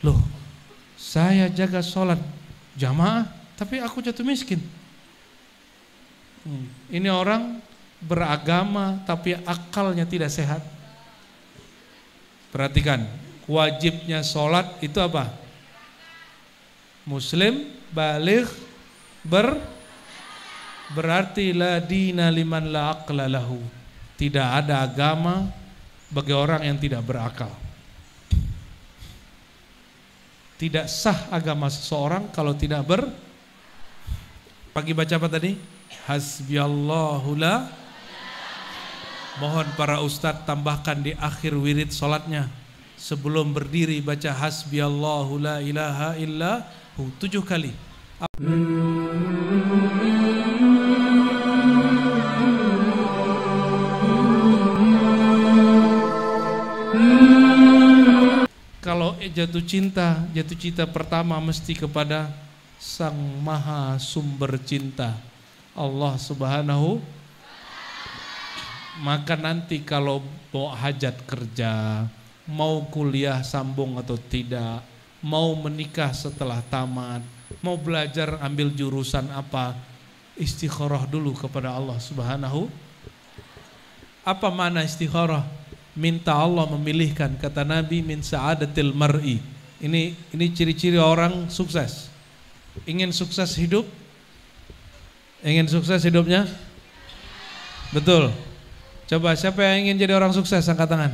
Loh, saya jaga sholat jamaah, tapi aku jatuh miskin. Ini orang beragama tapi akalnya tidak sehat. Perhatikan, wajibnya sholat itu apa? Muslim, baligh, berarti la dina liman la aqla lahu. Tidak ada agama bagi orang yang tidak berakal. Tidak sah agama seseorang kalau tidak Pagi baca apa tadi? Hasbiyallahu la. Mohon para ustadz tambahkan di akhir wirid sholatnya, sebelum berdiri baca hasbiyallahu la ilaha illahu 7 kali. Kalau jatuh cinta pertama mesti kepada Sang Maha Sumber Cinta, Allah Subhanahu. Maka nanti kalau mau hajat kerja, mau kuliah sambung atau tidak, mau menikah setelah tamat, mau belajar ambil jurusan apa, istikharah dulu kepada Allah Subhanahu. Apa makna istikharah? Minta Allah memilihkan, kata Nabi, min sa'adatil mar'i. Ini ciri-ciri orang sukses. Ingin sukses hidup? Ingin sukses hidupnya? Betul. Coba siapa yang ingin jadi orang sukses, angkat tangan.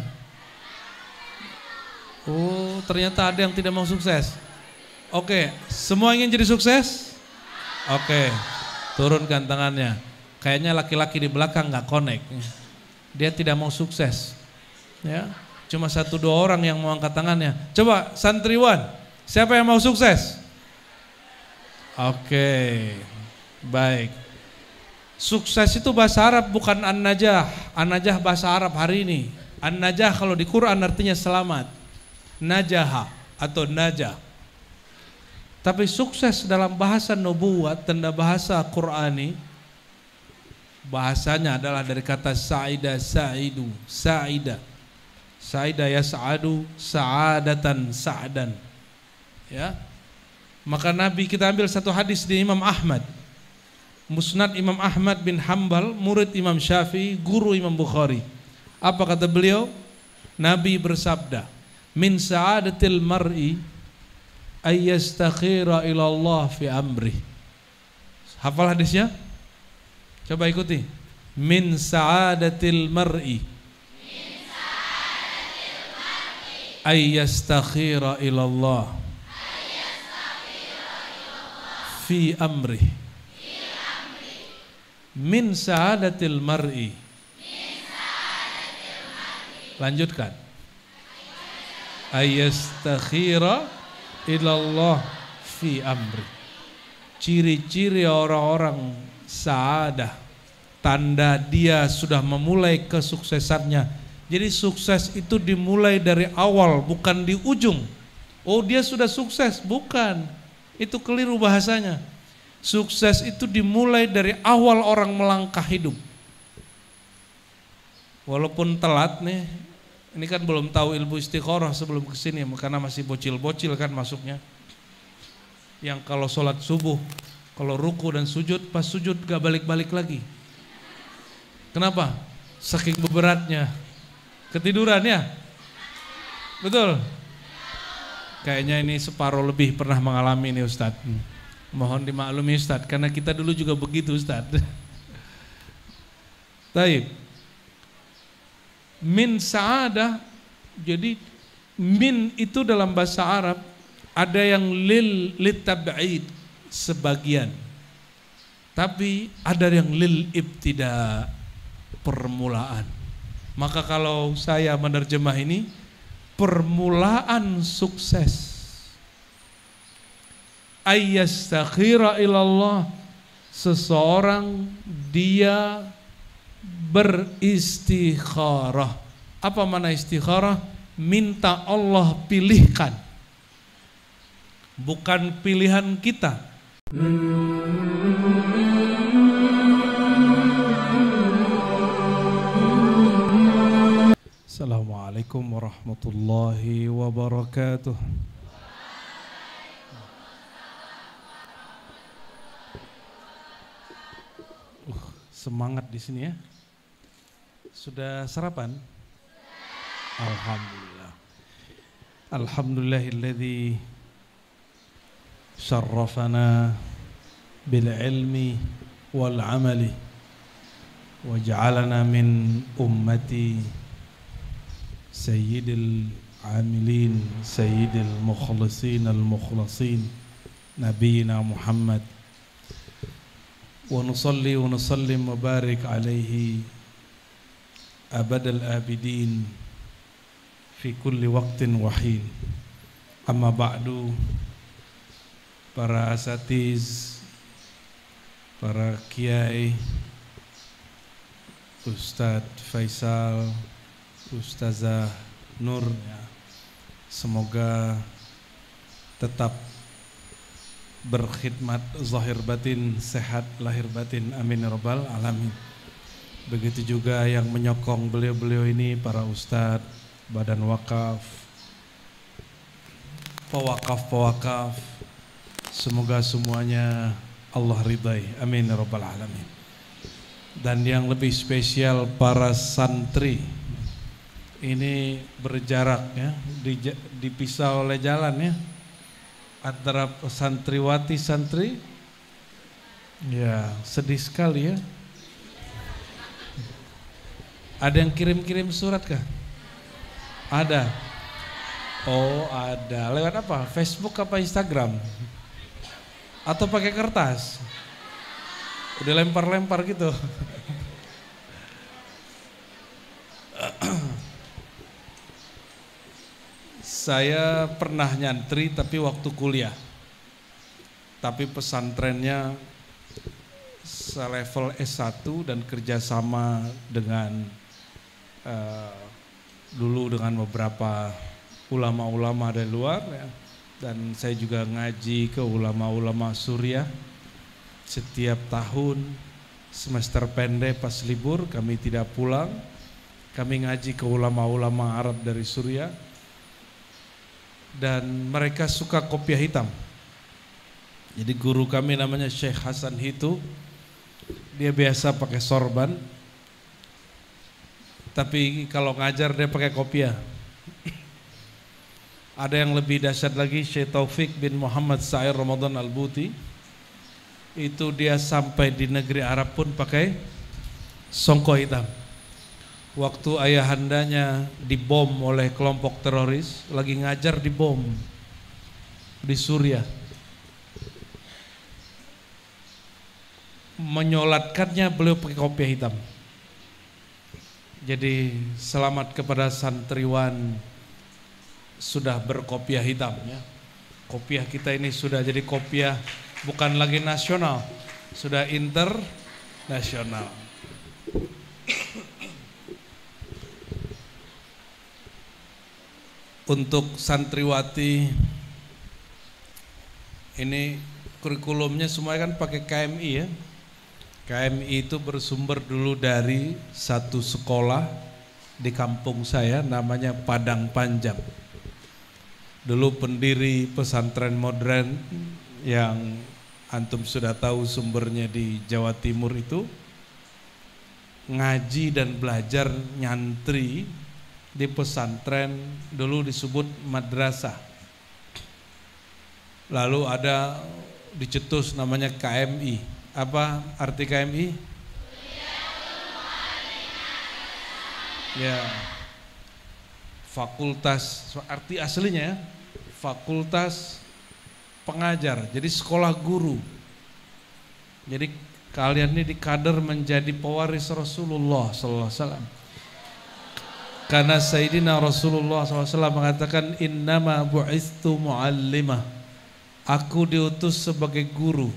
Oh, ternyata ada yang tidak mau sukses. Oke, semua ingin jadi sukses? Oke, turunkan tangannya. Kayaknya laki-laki di belakang nggak connect. Dia tidak mau sukses. Ya, cuma 1-2 orang yang mau angkat tangannya. Coba santriwan, siapa yang mau sukses? Oke, baik. Sukses itu bahasa Arab, bukan an-najah. An-najah bahasa Arab hari ini. An-najah kalau di Quran artinya selamat. Najaha atau najah. Tapi sukses dalam bahasa nubuwat, tanda bahasa Qurani, bahasanya adalah dari kata sa'ida sa'idu, sa'ida. Sa'ida yas'adu, sa'adatan sa'dan. Ya. Maka Nabi, kita ambil satu hadis di Imam Ahmad. Musnad Imam Ahmad bin Hanbal, murid Imam Syafi'i, guru Imam Bukhari. Apa kata beliau? Nabi bersabda, min sa'adatil mar'i ayyastakhira ilallah fi amri. Hafal hadisnya? Coba ikuti. Min sa'adatil mar'i ayyastakhira ilallah fi amri. Min sa'adatil mar'i. Lanjutkan. Ayyastakhira ilallah fi amri. Ciri-ciri orang-orang sa'adah, tanda dia sudah memulai kesuksesannya. Jadi sukses itu dimulai dari awal, bukan di ujung. Oh, dia sudah sukses, bukan. Itu keliru bahasanya. Sukses itu dimulai dari awal orang melangkah hidup. Walaupun telat nih, ini kan belum tahu ilmu istikharah sebelum kesini, karena masih bocil-bocil kan masuknya. Yang kalau sholat subuh, kalau ruku dan sujud, pas sujud gak balik-balik lagi. Kenapa? Saking beratnya. Ketiduran ya? Betul? Kayaknya ini separuh lebih pernah mengalami nih Ustadz. Mohon dimaklumi Ustadz, karena kita dulu juga begitu Ustadz. Taib. Min sa'adah, jadi min itu dalam bahasa Arab ada yang lil tab'id, sebagian. Tapi ada yang lil ibtida, permulaan. Maka kalau saya menerjemah ini, permulaan sukses. Ayyastakhira ilallah, seseorang dia beristikharah. Apa makna istikharah? Minta Allah pilihkan, bukan pilihan kita. Assalamualaikum warahmatullahi wabarakatuh. Semangat di sini ya. Sudah sarapan? Alhamdulillah. Alhamdulillahilladzi syarrafana bil ilmi wal amali waj'alana min ummati sayyidil amilin sayyidil mukhlisin al mukhlasin nabiyina Muhammad wa nusalli wa nusallim wa barik alaihi abadal abidin fi kulli waqtin wahin. Amma ba'du, para asatiz, para kiai, Ustadz Faisal, Ustazah Nur, semoga tetap berkhidmat zahir batin, sehat lahir batin, amin ya rabbal alamin. Begitu juga yang menyokong beliau-beliau ini, para ustadz, badan wakaf, pewakaf, semoga semuanya Allah ridai, amin ya rabbal alamin. Dan yang lebih spesial para santri, ini berjarak ya, dipisah oleh jalan ya, antara santriwati santri, ya sedih sekali ya. Ada yang kirim-kirim surat kah? Ada. Oh ada. Lewat apa? Facebook apa Instagram? Atau pakai kertas? Udah lempar-lempar gitu. Saya pernah nyantri tapi waktu kuliah. Tapi pesantrennya selevel S1 dan kerjasama dengan dulu dengan beberapa ulama-ulama dari luar ya. Dan saya juga ngaji ke ulama-ulama Suriah. Setiap tahun semester pendek pas libur kami tidak pulang. Kami ngaji ke ulama-ulama Arab dari Suriah. Dan mereka suka kopiah hitam. Jadi guru kami namanya Syekh Hasan Hitu. Dia biasa pakai sorban. Tapi kalau ngajar dia pakai kopiah. Ada yang lebih dahsyat lagi, Syekh Taufik bin Muhammad Sa'ir Ramadan Al-Buti. Itu dia sampai di negeri Arab pun pakai songkok hitam. Waktu ayahandanya dibom oleh kelompok teroris, lagi ngajar dibom di Suriah. Menyolatkannya beliau pakai kopiah hitam. Jadi selamat kepada santriwan sudah berkopiah hitam ya. Kopiah kita ini sudah jadi kopiah bukan lagi nasional, sudah internasional. Untuk santriwati ini kurikulumnya semuanya kan pakai KMI ya. KMI itu bersumber dulu dari satu sekolah di kampung saya namanya Padang Panjang. Dulu pendiri pesantren modern yang antum sudah tahu sumbernya di Jawa Timur itu ngaji dan belajar nyantri di pesantren dulu disebut madrasah. Lalu ada dicetus namanya KMI. Apa arti KMI? Ya, fakultas, arti aslinya fakultas pengajar, jadi sekolah guru. Jadi kalian ini dikader menjadi pewaris Rasulullah SAW. Karena Sayyidina Rasulullah SAW mengatakan innama bu'istu mu'allimah, aku diutus sebagai guru.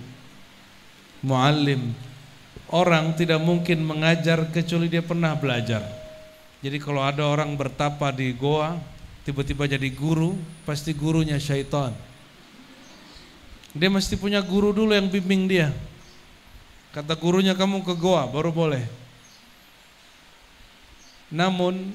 Muallim, orang tidak mungkin mengajar kecuali dia pernah belajar. Jadi kalau ada orang bertapa di goa tiba-tiba jadi guru, pasti gurunya syaitan. Dia mesti punya guru dulu yang bimbing dia. Kata gurunya, kamu ke goa baru boleh. Namun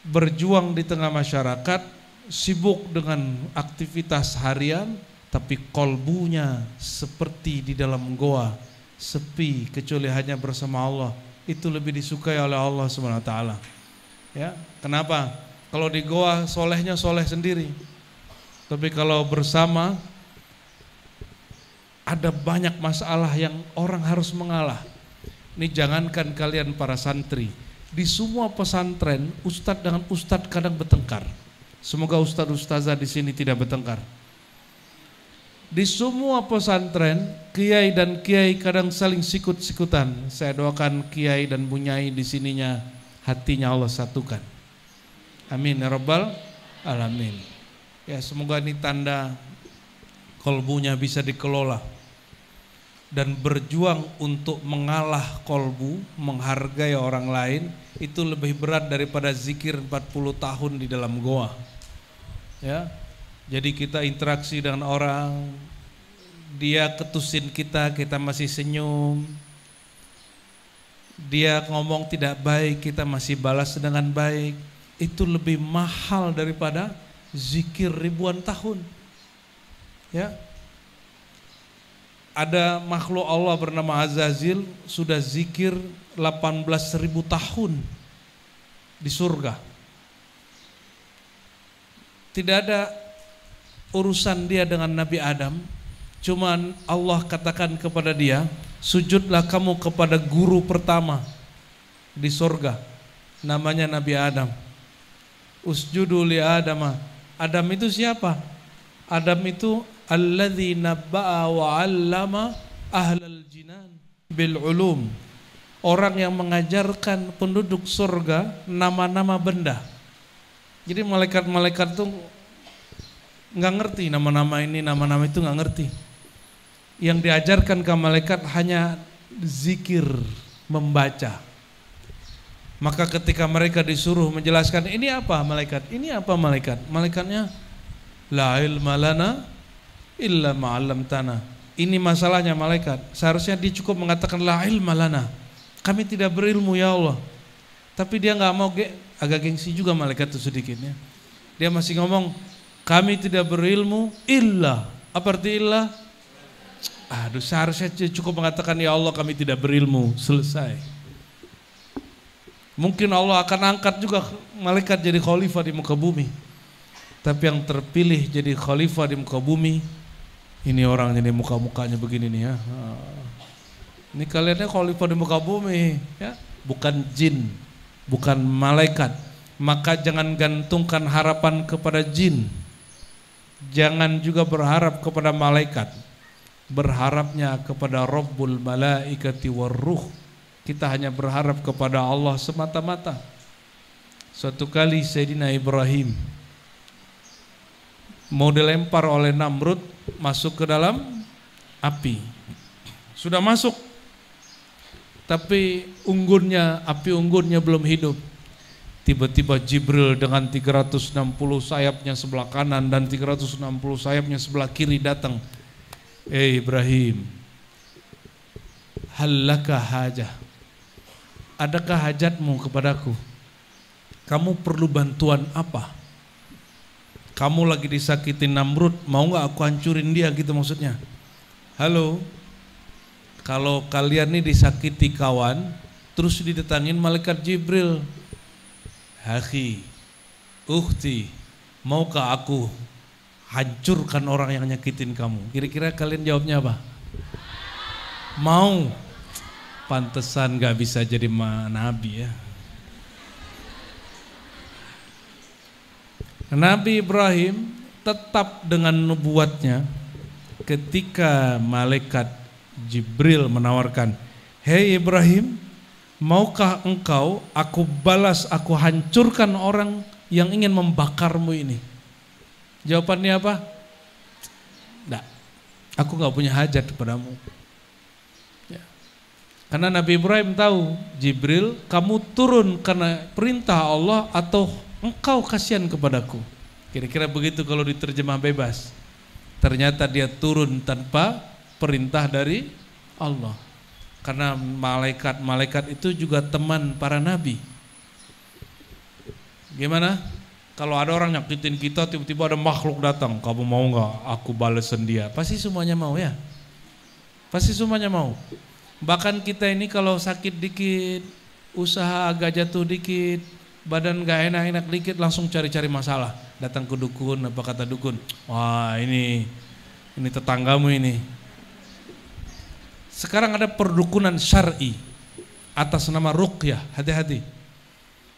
berjuang di tengah masyarakat, sibuk dengan aktivitas harian, tapi kolbunya seperti di dalam goa, sepi kecuali hanya bersama Allah, itu lebih disukai oleh Allah Subhanahu wa taala. Ya, kenapa? Kalau di goa solehnya soleh sendiri. Tapi kalau bersama ada banyak masalah yang orang harus mengalah. Ini jangankan kalian para santri, di semua pesantren ustadz dengan ustadz kadang bertengkar. Semoga ustadz-ustazah di sini tidak bertengkar. Di semua pesantren kiai dan kiai kadang saling sikut-sikutan. Saya doakan kiai dan bunyai di sininya hatinya Allah satukan. Amin ya rabbal alamin. Ya, semoga ini tanda kolbunya bisa dikelola dan berjuang untuk mengalah kolbu, menghargai orang lain, itu lebih berat daripada zikir 40 tahun di dalam goa. Ya, jadi kita interaksi dengan orang, dia ketusin kita, kita masih senyum. Dia ngomong tidak baik, kita masih balas dengan baik. Itu lebih mahal daripada zikir ribuan tahun. Ya. Ada makhluk Allah bernama Azazil sudah zikir 18.000 tahun di surga. Tidak ada urusan dia dengan Nabi Adam, cuman Allah katakan kepada dia, sujudlah kamu kepada guru pertama di surga, namanya Nabi Adam. Usjudu li Adama. Adam itu siapa? Adam itu alladzi nabba'a wa 'allama ahlal jinan bil ulum. Orang yang mengajarkan penduduk surga nama-nama benda. Jadi malaikat-malaikat itu nggak ngerti nama-nama ini, nama-nama itu nggak ngerti. Yang diajarkan ke malaikat hanya zikir, membaca. Maka ketika mereka disuruh menjelaskan ini apa malaikat, ini apa malaikat, malaikatnya la ilma lana illa ma'allamtana. Ini masalahnya malaikat. Seharusnya dia cukup mengatakan la ilma lana, kami tidak berilmu ya Allah. Tapi dia nggak mau, agak gengsi juga malaikat itu sedikitnya. Dia masih ngomong kami tidak berilmu illa. Apa arti illa? Aduh, seharusnya cukup mengatakan ya Allah kami tidak berilmu, selesai. Mungkin Allah akan angkat juga malaikat jadi khalifah di muka bumi. Tapi yang terpilih jadi khalifah di muka bumi, ini orang jadi muka-mukanya begini nih ya. Ini kaliannya khalifah di muka bumi ya, bukan jin, bukan malaikat. Maka jangan gantungkan harapan kepada jin. Jangan juga berharap kepada malaikat. Berharapnya kepada Rabbul Malaikati Warruh. Kita hanya berharap kepada Allah semata-mata. Suatu kali Sayyidina Ibrahim mau dilempar oleh Namrud masuk ke dalam api. Sudah masuk, tapi api unggunnya belum hidup. Tiba-tiba Jibril dengan 360 sayapnya sebelah kanan dan 360 sayapnya sebelah kiri datang. Ibrahim, hallaka hajah, adakah hajatmu kepadaku? Kamu perlu bantuan apa? Kamu lagi disakitin Namrud, mau gak aku hancurin dia gitu maksudnya. Halo, kalau kalian nih disakiti kawan, terus didatangin malaikat Jibril, Akhi, ukhti, maukah aku hancurkan orang yang nyakitin kamu? Kira-kira kalian jawabnya apa? Mau. Pantesan gak bisa jadi nabi ya. Nabi Ibrahim tetap dengan nubuatnya ketika malaikat Jibril menawarkan, hei Ibrahim, maukah engkau aku balas, aku hancurkan orang yang ingin membakarmu ini? Jawabannya apa? Enggak, aku gak punya hajat kepadamu ya. Karena Nabi Ibrahim tahu, Jibril kamu turun karena perintah Allah atau engkau kasihan kepadaku. Kira-kira begitu kalau diterjemah bebas. Ternyata dia turun tanpa perintah dari Allah. Karena malaikat-malaikat itu juga teman para nabi. Gimana? Kalau ada orang nyakitin kita, tiba-tiba ada makhluk datang, kamu mau gak aku balesin dia? Pasti semuanya mau ya. Pasti semuanya mau. Bahkan kita ini kalau sakit dikit, usaha agak jatuh dikit, badan gak enak-enak dikit langsung cari-cari masalah. Datang ke dukun, apa kata dukun? Wah ini tetanggamu ini. Sekarang ada perdukunan syar'i atas nama ruqyah, hati-hati.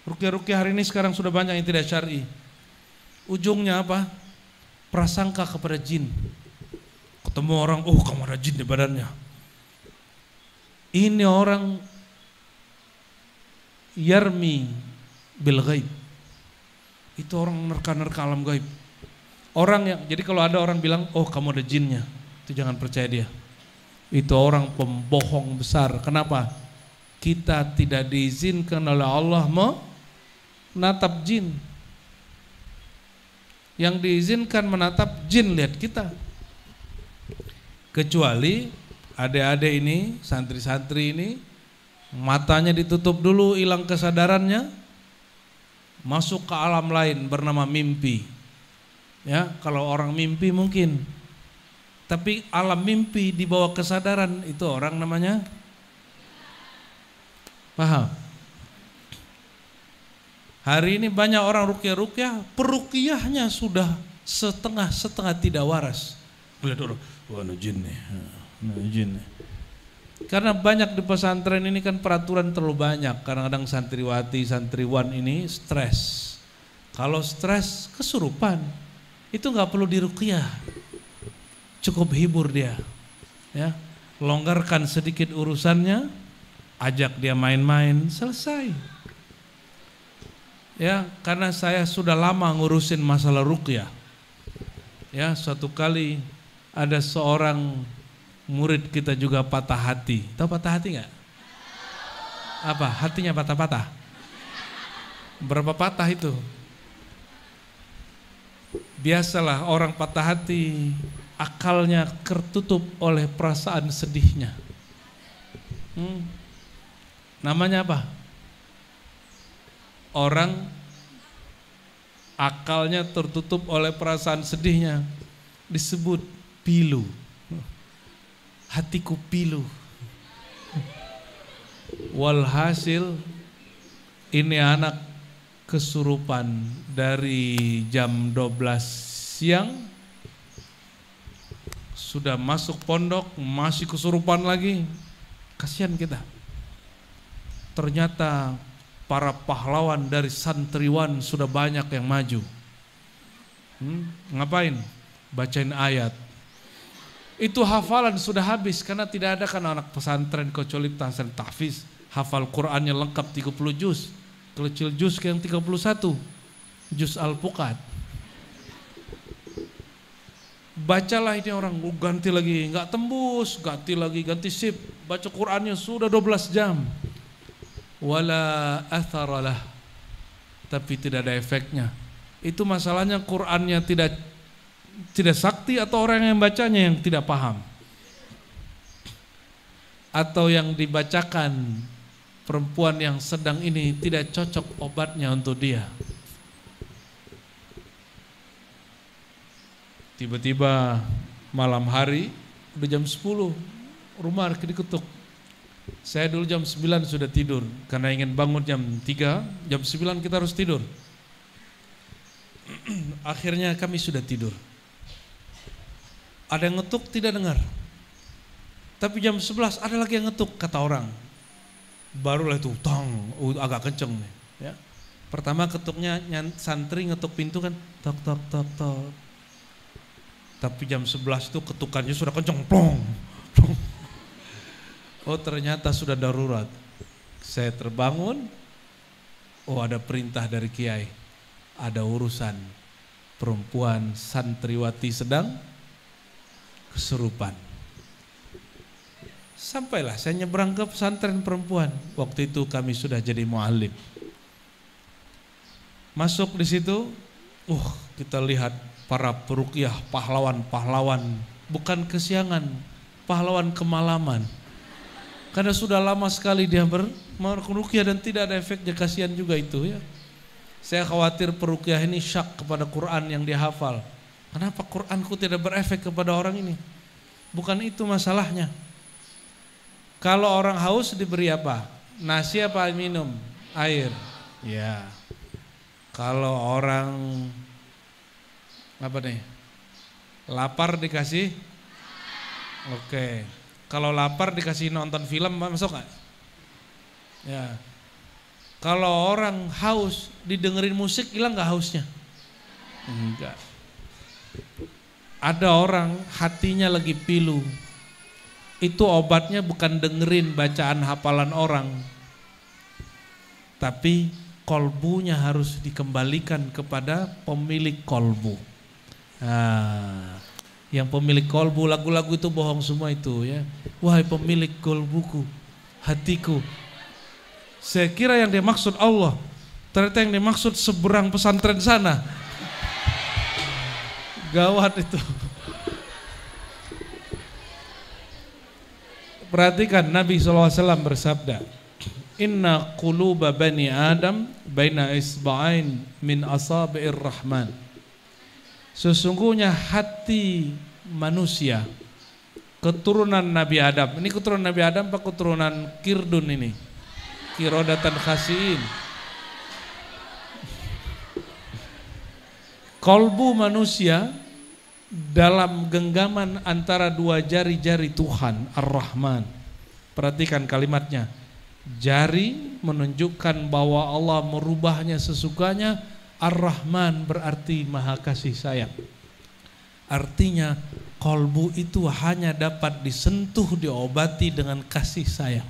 Ruqyah hari ini sekarang sudah banyak yang tidak syar'i. Ujungnya apa? Prasangka kepada jin. Ketemu orang, oh kamu ada jin di badannya. Ini orang yarmi bil ghaib. Itu orang nerka-nerka alam gaib. Orang yang, jadi kalau ada orang bilang, oh kamu ada jinnya, itu jangan percaya dia. Itu orang pembohong besar. Kenapa? Kita tidak diizinkan oleh Allah menatap jin. Yang diizinkan menatap jin lihat kita. Kecuali adik-adik ini, santri-santri ini, matanya ditutup dulu, hilang kesadarannya, masuk ke alam lain bernama mimpi. Ya, kalau orang mimpi mungkin. Tapi alam mimpi di bawah kesadaran itu orang namanya, paham? Hari ini banyak orang ruqyah, peruqyahnya sudah setengah tidak waras. Lihat orang, wah jin nih, jin nih. Karena banyak di pesantren ini kan peraturan terlalu banyak. Kadang-kadang santriwati, santriwan ini stres. Kalau stres kesurupan, itu nggak perlu diruqyah, cukup hibur dia. Ya, longgarkan sedikit urusannya, ajak dia main-main, selesai. Ya, karena saya sudah lama ngurusin masalah ruqyah. Ya, suatu kali ada seorang murid kita juga patah hati. Tahu patah hati nggak? Apa? Hatinya patah-patah. Berapa patah itu? Biasalah orang patah hati, akalnya tertutup oleh perasaan sedihnya. Namanya apa? Orang akalnya tertutup oleh perasaan sedihnya, disebut pilu. Hatiku pilu. Walhasil ini anak kesurupan dari jam 12 siang, sudah masuk pondok masih kesurupan lagi. Kasihan kita. Ternyata para pahlawan dari santriwan sudah banyak yang maju. Ngapain? Bacain ayat. Itu hafalan sudah habis karena tidak ada kan anak pesantren kecuali pesantren tahfiz. Hafal Qur'annya lengkap 30 juz. Kecil juz yang 31. Juz Al-Fuqat. Bacalah ini orang, ganti lagi, enggak tembus, ganti lagi, ganti sip. Baca Qur'annya sudah 12 jam. Wala atharalah. Tapi tidak ada efeknya. Itu masalahnya Qur'annya tidak sakti atau orang yang bacanya yang tidak paham, atau yang dibacakan perempuan yang sedang ini tidak cocok obatnya untuk dia. Tiba-tiba malam hari udah jam 10 rumah diketuk. Saya dulu jam 9 sudah tidur karena ingin bangun jam 3, jam 9 kita harus tidur. Akhirnya kami sudah tidur. Ada yang ngetuk tidak dengar. Tapi jam 11 ada lagi yang ngetuk kata orang. Barulah itu tang, agak kenceng nih, ya. Pertama ketuknya santri ngetuk pintu kan, tok tok tok tok. Tapi jam 11 itu ketukannya sudah kenceng, plong, plong. Oh ternyata sudah darurat. Saya terbangun, oh ada perintah dari kiai. Ada urusan perempuan santriwati sedang kesurupan. Sampailah saya nyebrang ke pesantren perempuan. Waktu itu kami sudah jadi muallim. Masuk di situ, kita lihat para peruqyah, pahlawan-pahlawan, bukan kesiangan, pahlawan kemalaman. Karena sudah lama sekali dia meruqyah dan tidak ada efeknya, kasihan juga itu ya. Saya khawatir peruqyah ini syak kepada Quran yang dia hafal. Kenapa Quranku tidak berefek kepada orang ini? Bukan itu masalahnya. Kalau orang haus diberi apa? Nasi apa minum? Air. Ya. Kalau orang apa nih? Lapar dikasih? Oke. Kalau lapar dikasih nonton film masuk nggak? Ya. Kalau orang haus didengerin musik hilang nggak hausnya? Enggak. Ada orang hatinya lagi pilu. Itu obatnya bukan dengerin bacaan hafalan orang, tapi kolbunya harus dikembalikan kepada pemilik kolbu. Nah, yang pemilik kolbu, lagu-lagu itu bohong semua itu ya. Wahai pemilik kolbuku, hatiku. Saya kira yang dimaksud Allah, ternyata yang dimaksud seberang pesantren sana. Gawat itu. Perhatikan Nabi SAW bersabda, Inna quluba bani Adam baina isba'ain min asabi'ir rahman. Sesungguhnya hati manusia, keturunan Nabi Adam. Ini keturunan Nabi Adam apa keturunan Kirdun ini? Kirodatan khasiin. Kolbu manusia dalam genggaman antara dua jari-jari Tuhan Ar-Rahman. Perhatikan kalimatnya. Jari menunjukkan bahwa Allah merubahnya sesukanya. Ar-Rahman berarti maha kasih sayang. Artinya kolbu itu hanya dapat disentuh, diobati dengan kasih sayang.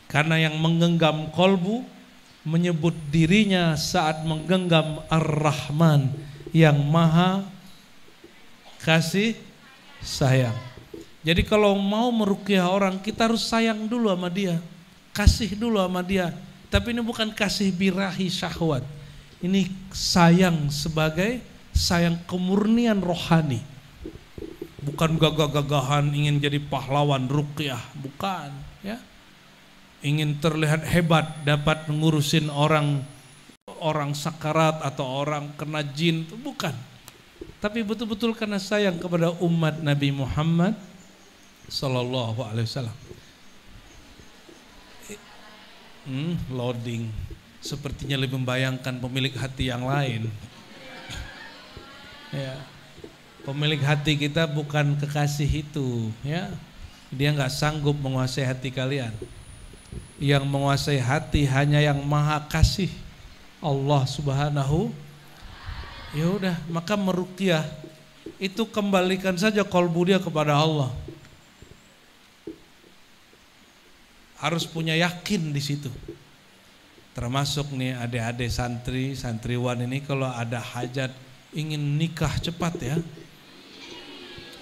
Karena yang menggenggam kolbu menyebut dirinya saat menggenggam Ar-Rahman, yang maha kasih sayang. Jadi kalau mau meruqyah orang, kita harus sayang dulu sama dia, kasih dulu sama dia. Tapi ini bukan kasih birahi syahwat. Ini sayang sebagai sayang kemurnian rohani. Bukan gagah-gagahan ingin jadi pahlawan ruqyah, bukan ya. Ingin terlihat hebat dapat ngurusin orang sakarat atau orang kena jin, itu bukan. Tapi betul-betul karena sayang kepada umat Nabi Muhammad sallallahu alaihi wasallam. Loading. Sepertinya lebih membayangkan pemilik hati yang lain. Ya. Pemilik hati kita bukan kekasih itu, ya. Dia nggak sanggup menguasai hati kalian. Yang menguasai hati hanya yang maha kasih, Allah Subhanahu. Ya udah, maka meruqyah itu kembalikan saja kolbu dia kepada Allah. Harus punya yakin di situ. Termasuk nih adik-adik santri, santriwan ini kalau ada hajat ingin nikah cepat ya.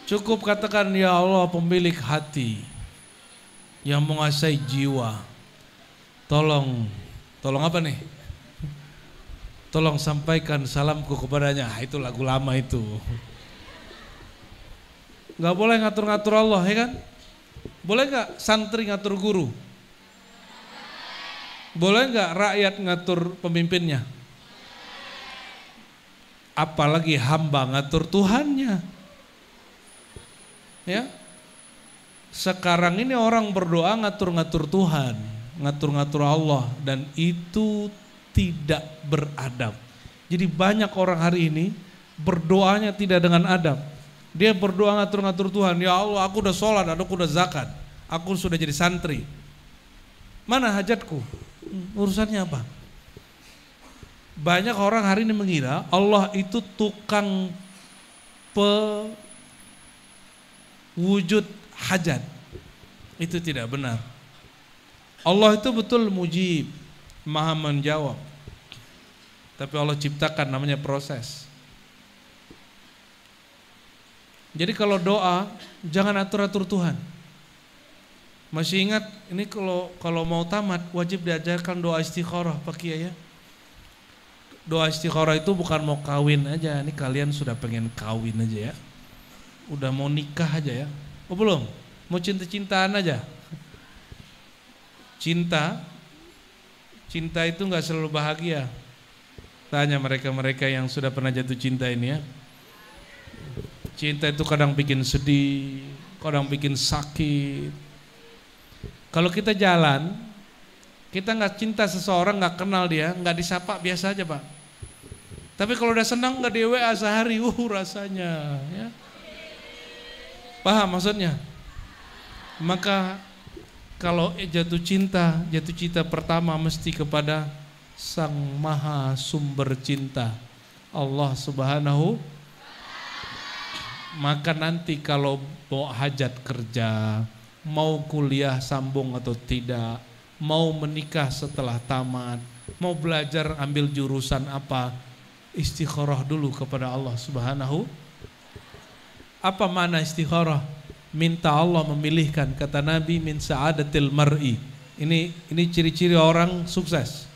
Cukup katakan, ya Allah pemilik hati yang menguasai jiwa. Tolong apa nih? Tolong sampaikan salamku kepadanya. Itu lagu lama itu. Gak boleh ngatur-ngatur Allah, ya kan? Boleh gak santri ngatur guru? Boleh gak rakyat ngatur pemimpinnya? Apalagi hamba ngatur Tuhannya. Ya. Sekarang ini orang berdoa ngatur-ngatur Tuhan, ngatur-ngatur Allah, dan itu tidak beradab. Jadi banyak orang hari ini berdoanya tidak dengan adab. Dia berdoa ngatur-ngatur Tuhan. Ya Allah, aku udah sholat, aku udah zakat, aku sudah jadi santri. Mana hajatku? Urusannya apa? Banyak orang hari ini mengira Allah itu tukang pewujud hajat. Itu tidak benar. Allah itu betul mujib, maha menjawab. Tapi Allah ciptakan namanya proses. Jadi kalau doa jangan atur-atur Tuhan. Masih ingat ini kalau mau tamat wajib diajarkan doa istikharah Pak Kiai ya. Doa istikharah itu bukan mau kawin aja, ini kalian sudah pengen kawin aja ya. Udah mau nikah aja ya. Oh belum? Mau cinta-cintaan aja. Cinta itu gak selalu bahagia. Tanya mereka-mereka yang sudah pernah jatuh cinta ini ya. Cinta itu kadang bikin sedih, kadang bikin sakit. Kalau kita jalan, kita nggak cinta seseorang, nggak kenal dia, nggak disapa, biasa aja Pak. Tapi kalau udah senang nggak di WA sehari, rasanya. Ya. Paham maksudnya? Maka kalau jatuh cinta pertama mesti kepada Sang Maha Sumber Cinta, Allah Subhanahu. Maka nanti kalau mau hajat kerja, mau kuliah sambung atau tidak, mau menikah setelah tamat, mau belajar ambil jurusan apa, istikharah dulu kepada Allah Subhanahu. Apa makna istikharah? Minta Allah memilihkan, kata Nabi, min sa'adatil mar'i. Ini ciri-ciri orang sukses.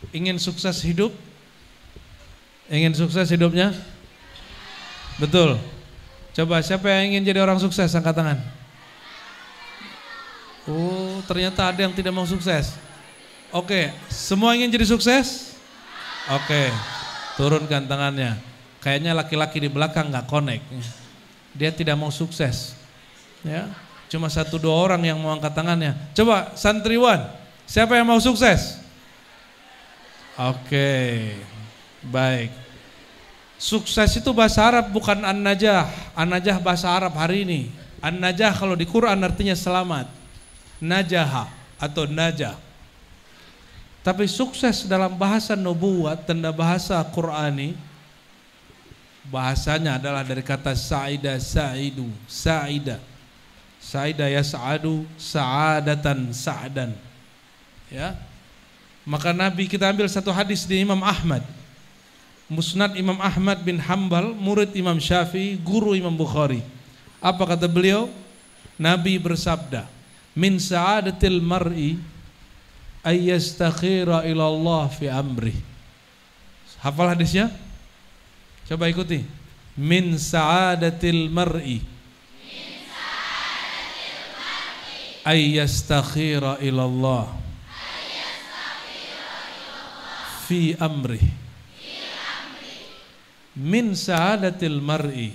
Ingin sukses hidup? Ingin sukses hidupnya? Betul. Coba siapa yang ingin jadi orang sukses, angkat tangan. Oh, ternyata ada yang tidak mau sukses. Oke, semua ingin jadi sukses? Oke, turunkan tangannya. Kayaknya laki-laki di belakang nggak connect. Dia tidak mau sukses. Ya, cuma 1-2 orang yang mau angkat tangannya. Coba santriwan, siapa yang mau sukses? Oke, baik. Sukses itu bahasa Arab, bukan an-najah. An-najah bahasa Arab hari ini. An-najah kalau di Quran artinya selamat. Najaha atau najah. Tapi sukses dalam bahasa nubuwat, tanda bahasa Qurani, bahasanya adalah dari kata sa'ida sa'idu, sa'ida. Sa'ida yas'adu sa'adatan sa'dan. Ya. Maka Nabi, kita ambil satu hadis di Imam Ahmad. Musnad Imam Ahmad bin Hanbal, murid Imam Syafi'i, guru Imam Bukhari. Apa kata beliau? Nabi bersabda, min sa'adatil mar'i ayyastakhira ila Allah fi amri. Hafal hadisnya? Coba ikuti. Min sa'adatil mar'i ayyastakhira ila Allah fi amri. Min sa'adatil mar'i.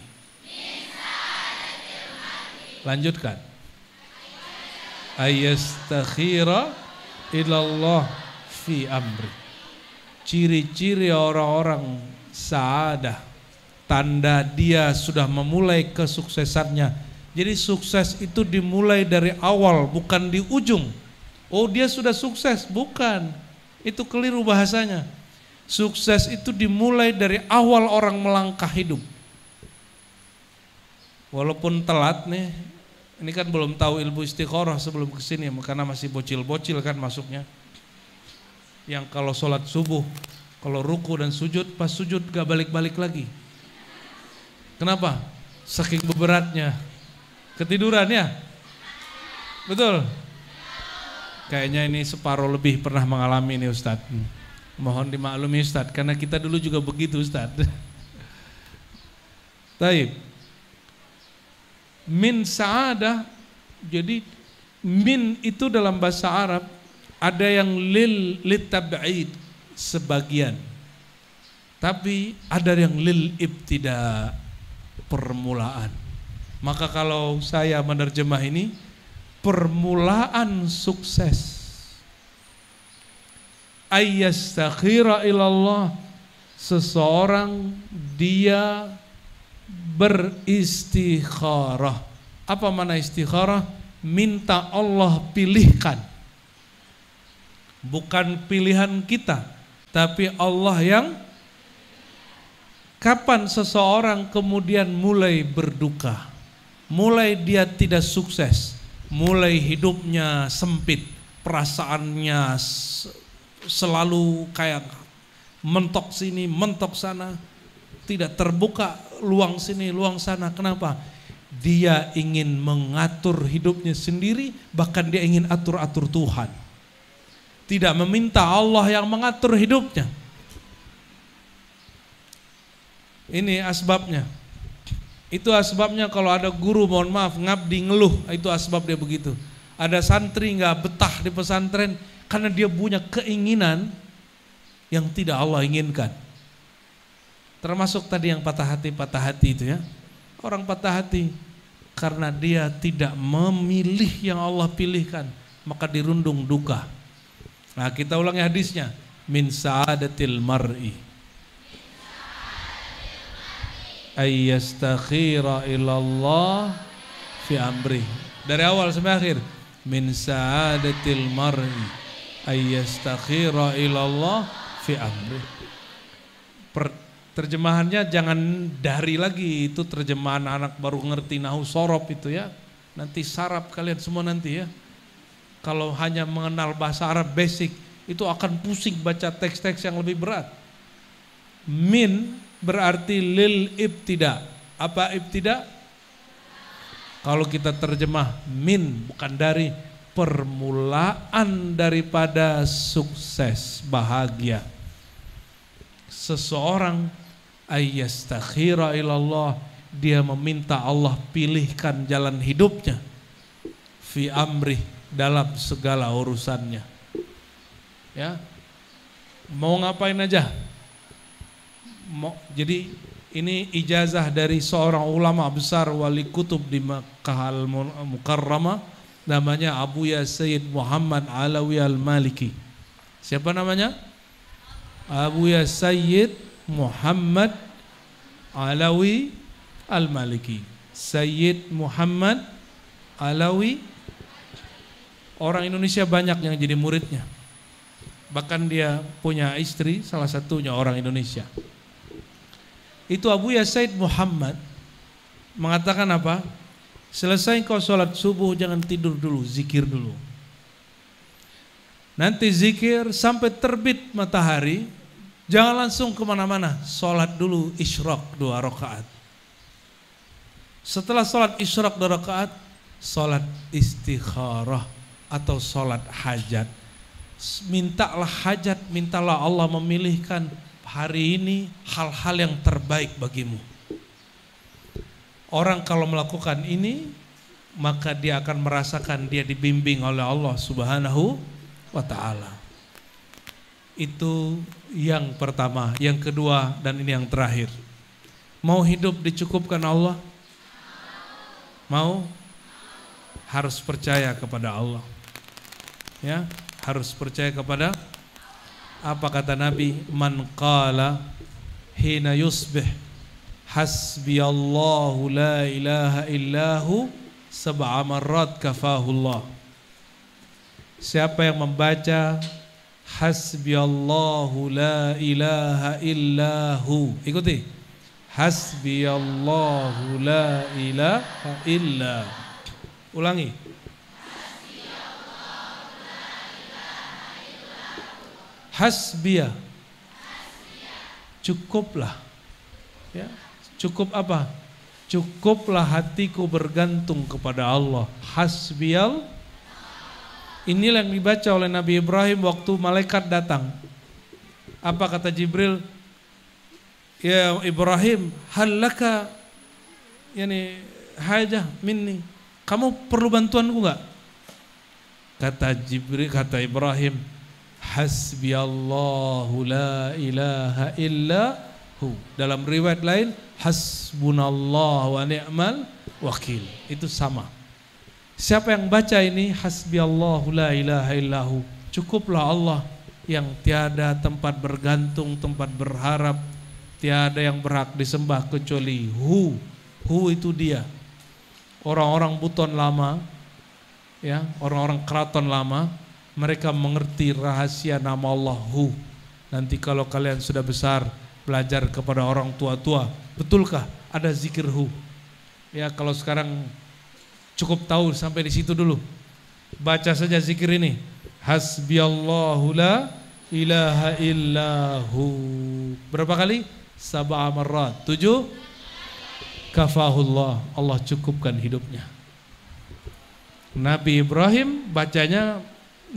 Lanjutkan. Ayyastakhira ilallah fi amri. Ciri-ciri orang-orang sa'adah, tanda dia sudah memulai kesuksesannya. Jadi sukses itu dimulai dari awal, bukan di ujung. Oh, dia sudah sukses, bukan. Itu keliru bahasanya. Sukses itu dimulai dari awal orang melangkah hidup. Walaupun telat nih, ini kan belum tahu ilmu istikharah sebelum kesini, karena masih bocil-bocil kan masuknya. Yang kalau sholat subuh, kalau ruku dan sujud, pas sujud gak balik-balik lagi. Kenapa? Saking beratnya. Ketiduran ya? Betul? Kayaknya ini separuh lebih pernah mengalami ini Ustadz. Mohon dimaklumi Ustadz, karena kita dulu juga begitu Ustadz. Taib. Min sa'adah, jadi min itu dalam bahasa Arab ada yang lil tab'id sebagian, tapi ada yang lil ibtida, permulaan. Maka kalau saya menerjemah ini, permulaan sukses. Ayyastakhira ilallah, seseorang dia beristikharah. Apa makna istikharah? Minta Allah pilihkan. Bukan pilihan kita, tapi Allah yang. Kapan seseorang kemudian mulai berduka, mulai dia tidak sukses, mulai hidupnya sempit, perasaannya selalu kayak mentok sini, mentok sana, tidak terbuka luang sini, luang sana. Kenapa? Dia ingin mengatur hidupnya sendiri, bahkan dia ingin atur-atur Tuhan. Tidak meminta Allah yang mengatur hidupnya. Ini asbabnya. Itu asbabnya kalau ada guru, mohon maaf, ngabdi ngeluh, itu asbab dia begitu. Ada santri nggak betah di pesantren karena dia punya keinginan yang tidak Allah inginkan. Termasuk tadi yang patah hati itu ya. Orang patah hati karena dia tidak memilih yang Allah pilihkan, maka dirundung duka. Nah, kita ulangi hadisnya. Min sa'adatil mar'i ayyastakhira ilallah fi amri. Dari awal sampai akhir. Min sa'adatil mar'i ayyastakhira ilallah fi amri. Terjemahannya jangan dari lagi, itu terjemahan anak baru ngerti nahu sorob itu ya. Nanti sarap kalian semua nanti ya. Kalau hanya mengenal bahasa Arab basic, itu akan pusing baca teks-teks yang lebih berat. Min berarti lil ibtida. Apa ibtida? Kalau kita terjemah min bukan dari, permulaan daripada sukses, bahagia. Seseorang ayyastakhira ilallah, dia meminta Allah pilihkan jalan hidupnya, fi amri, dalam segala urusannya. Ya, mau ngapain aja. Jadi ini ijazah dari seorang ulama besar wali kutub di Makkah Al-Mukarramah, namanya Abuya Sayyid Muhammad Alawi Al-Maliki. Siapa namanya? Abuya Sayyid Muhammad Alawi Al-Maliki. Sayyid Muhammad Alawi, orang Indonesia banyak yang jadi muridnya. Bahkan dia punya istri, salah satunya orang Indonesia. Itu Abuya Sayyid Muhammad mengatakan apa? Selesai kau sholat subuh jangan tidur dulu, zikir dulu. Nanti zikir sampai terbit matahari, jangan langsung kemana-mana, sholat dulu isyraq 2 rakaat. Setelah sholat isyraq 2 rakaat, sholat istikharah atau sholat hajat. Mintalah hajat, mintalah Allah memilihkan hari ini hal-hal yang terbaik bagimu. Orang kalau melakukan ini, maka dia akan merasakan dia dibimbing oleh Allah Subhanahu wa ta'ala. Itu yang pertama. Yang kedua, dan ini yang terakhir, mau hidup dicukupkan Allah? Mau? Harus percaya kepada Allah. Ya, harus percaya kepada, apa kata Nabi, man qala hina yusbih hasbiyallahu la ilaha illahu 7 marrat kafahullah. Siapa yang membaca hasbiyallahu la ilaha illahu, ikuti, hasbiyallahu la ilaha illa, ulangi, hasbiyah, cukuplah. Ya, cukup apa? Cukuplah hatiku bergantung kepada Allah. Hasbiyal. Inilah yang dibaca oleh Nabi Ibrahim waktu malaikat datang. Apa kata Jibril? Ya Ibrahim, halaka yani hajah minni. Kamu perlu bantuanku enggak? Kata Jibril, kata Ibrahim, hasbiyallahu la ilaha illahu. Dalam riwayat lain, hasbunallah wa ni'mal wakil. Itu sama. Siapa yang baca ini, hasbiyallahu la ilaha illahu, cukuplah Allah yang tiada tempat bergantung, tempat berharap, tiada yang berhak disembah kecuali Hu. Hu itu dia. Orang-orang buton lama, ya, orang-orang keraton lama, mereka mengerti rahasia nama Allah Hu. Nanti kalau kalian sudah besar, belajar kepada orang tua-tua, betulkah ada zikir Hu? Ya, kalau sekarang cukup tahu sampai di situ dulu. Baca saja zikir ini. Hasbiyallahu la ilaha illahu. Berapa kali? 7 marrat. 7. Kafahullah. Allah cukupkan hidupnya. Nabi Ibrahim bacanya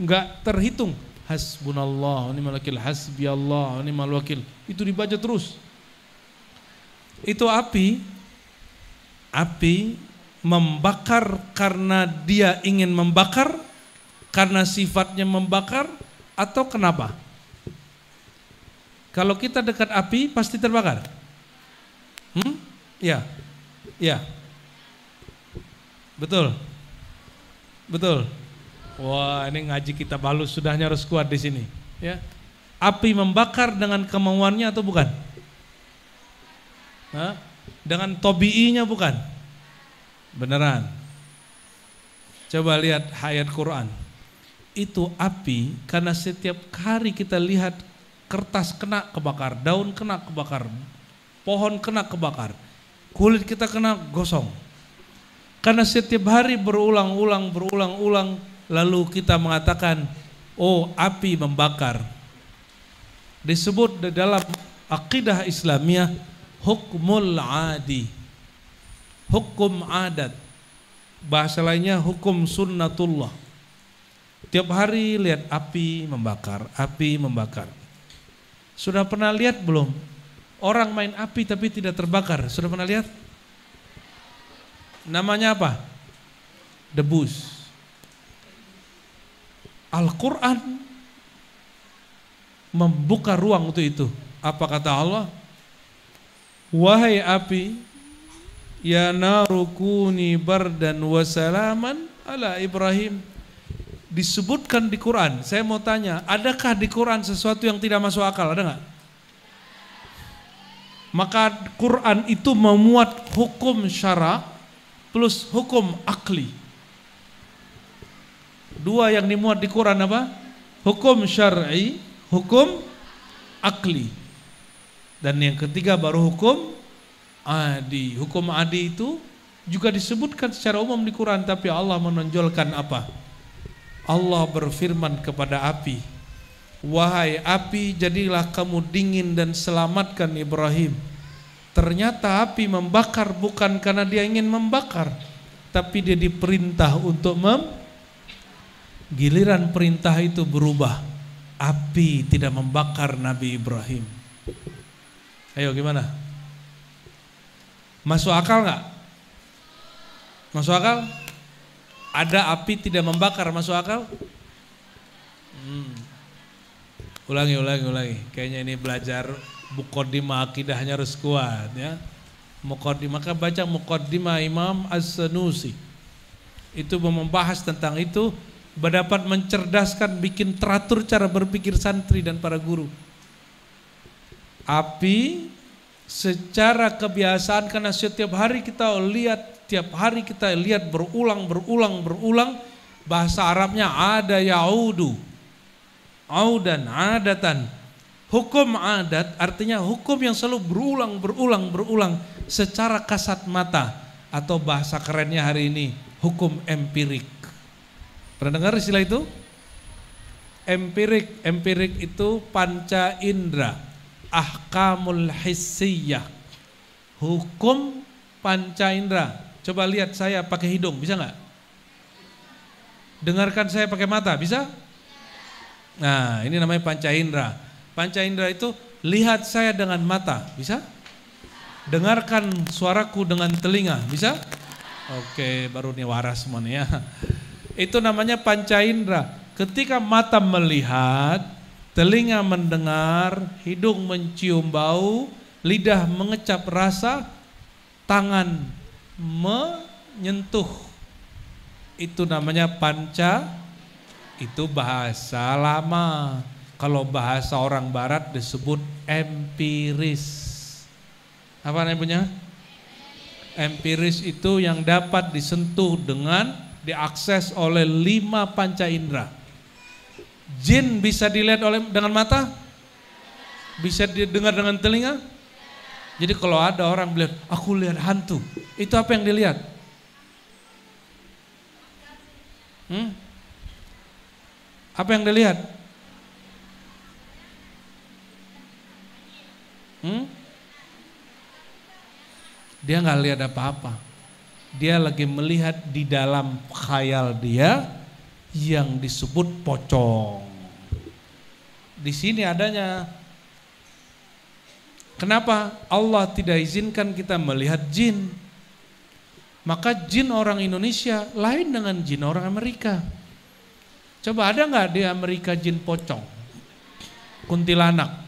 enggak terhitung. Hasbunallah wa ni'mal wakil, hasbiyallah wa ni'mal wakil. Itu dibaca terus. Itu api membakar karena dia ingin membakar, karena sifatnya membakar, atau kenapa? Kalau kita dekat api pasti terbakar. Ya, ya. Betul? Betul? Wah, ini ngaji kita balus sudahnya harus kuat di sini. Ya, api membakar dengan kemauannya atau bukan? Hah? Dengan tobi'inya bukan? Beneran. Coba lihat ayat Quran. Itu api karena setiap hari kita lihat kertas kena kebakar, daun kena kebakar, pohon kena kebakar, kulit kita kena gosong. Karena setiap hari berulang-ulang, lalu kita mengatakan, oh api membakar. Disebut di dalam akidah Islamiyah hukmul adi, hukum adat. Bahasa lainnya hukum sunnatullah. Tiap hari lihat api membakar, api membakar. Sudah pernah lihat belum? Orang main api tapi tidak terbakar. Sudah pernah lihat? Namanya apa? Debus. Al-Quran membuka ruang untuk itu. Apa kata Allah? Wahai api, ya narukuni bardan wa salaman ala Ibrahim. Disebutkan di Quran. Saya mau tanya, adakah di Quran sesuatu yang tidak masuk akal? Ada nggak? Maka Quran itu memuat hukum syara plus hukum akli. Dua yang dimuat di Quran apa? Hukum syar'i, hukum akli. Dan yang ketiga baru hukum adi. Hukum adi itu juga disebutkan secara umum di Quran, tapi Allah menonjolkan apa? Allah berfirman kepada api, wahai api, jadilah kamu dingin dan selamatkan Ibrahim. Ternyata api membakar bukan karena dia ingin membakar, tapi dia diperintah untuk giliran perintah itu berubah. Api tidak membakar Nabi Ibrahim. Ayo gimana? Masuk akal nggak? Masuk akal? Ada api tidak membakar, masuk akal? Ulangi. Kayaknya ini belajar muqaddimah akidahnya harus kuat ya. Muqaddimah, maka baca muqaddimah Imam As-Sanusi. Itu membahas tentang itu, dapat mencerdaskan, bikin teratur cara berpikir santri dan para guru. Api secara kebiasaan karena setiap hari kita lihat, berulang, bahasa Arabnya ada yaudu, audan, adatan. Hukum adat artinya hukum yang selalu berulang secara kasat mata, atau bahasa kerennya hari ini hukum empirik. Pernah dengar istilah itu? Empirik itu panca indera, ahkamul hissiyah, hukum panca indera. Coba lihat saya pakai hidung, bisa nggak? Dengarkan saya pakai mata, bisa? Nah, ini namanya panca indera. Panca indera itu lihat saya dengan mata, bisa? Dengarkan suaraku dengan telinga, bisa? Oke, baru nih waras semuanya. Itu namanya panca indera. Ketika mata melihat, telinga mendengar, hidung mencium bau, lidah mengecap rasa, tangan menyentuh, itu namanya panca. Itu bahasa lama. Kalau bahasa orang barat disebut empiris. Apa namanya? Empiris itu yang dapat disentuh dengan diakses oleh 5 panca indera. Jin bisa dilihat dengan mata? Bisa didengar dengan telinga? Jadi kalau ada orang bilang, aku lihat hantu, itu apa yang dilihat? Apa yang dilihat? Dia nggak lihat apa-apa. Dia lagi melihat di dalam khayal dia yang disebut pocong. Di sini adanya. Kenapa Allah tidak izinkan kita melihat jin? Maka jin orang Indonesia lain dengan jin orang Amerika. Coba ada nggak di Amerika jin pocong, kuntilanak?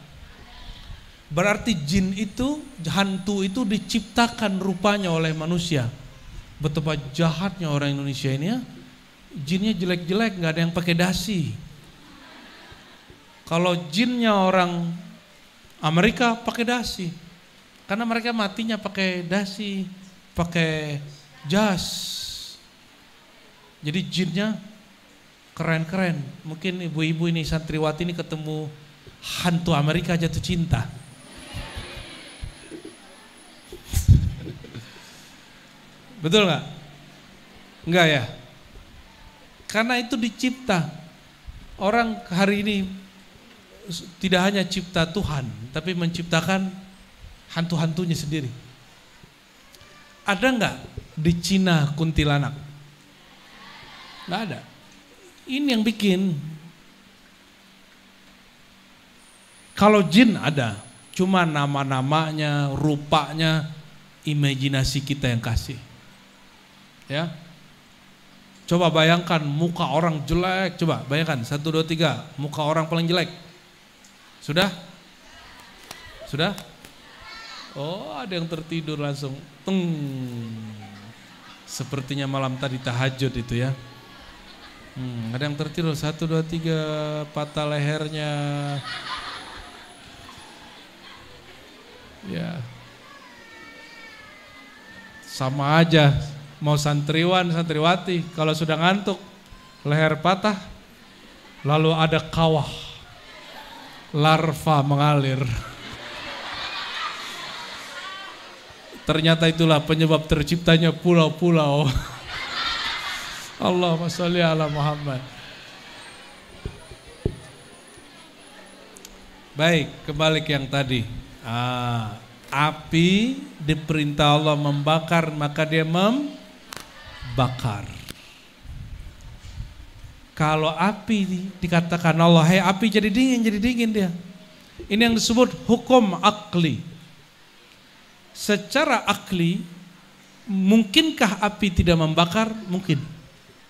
Berarti jin itu, hantu itu diciptakan rupanya oleh manusia. Betapa jahatnya orang Indonesia ini ya. Jinnya jelek-jelek, nggak ada yang pakai dasi. Kalau jinnya orang Amerika pakai dasi, karena mereka matinya pakai dasi, pakai jas. Jadi jinnya keren-keren. Mungkin ibu-ibu ini santriwati ini ketemu hantu Amerika jatuh cinta. Betul nggak? Enggak ya? Karena itu dicipta. Orang hari ini tidak hanya cipta Tuhan, tapi menciptakan hantu-hantunya sendiri. Ada nggak di Cina kuntilanak? Nggak ada. Ini yang bikin. Kalau jin ada, cuma nama-namanya, rupanya, imajinasi kita yang kasih. Ya, coba bayangkan muka orang jelek, coba bayangkan 1, 2, 3, muka orang paling jelek. Sudah? Sudah? Oh, ada yang tertidur langsung. Teng. Sepertinya malam tadi tahajud itu ya. Ada yang tertidur 1, 2, 3, patah lehernya. Ya. Sama aja. Mau santriwan, santriwati, kalau sudah ngantuk, leher patah, lalu ada kawah, larva mengalir. Ternyata itulah penyebab terciptanya pulau-pulau. Allahumma sholli ala Muhammad. Baik, kembali ke yang tadi. Api diperintah Allah membakar, maka dia membakar. Kalau api dikatakan Allah, "Hei api jadi dingin dia." Ini yang disebut hukum akli. Secara akli, mungkinkah api tidak membakar? Mungkin.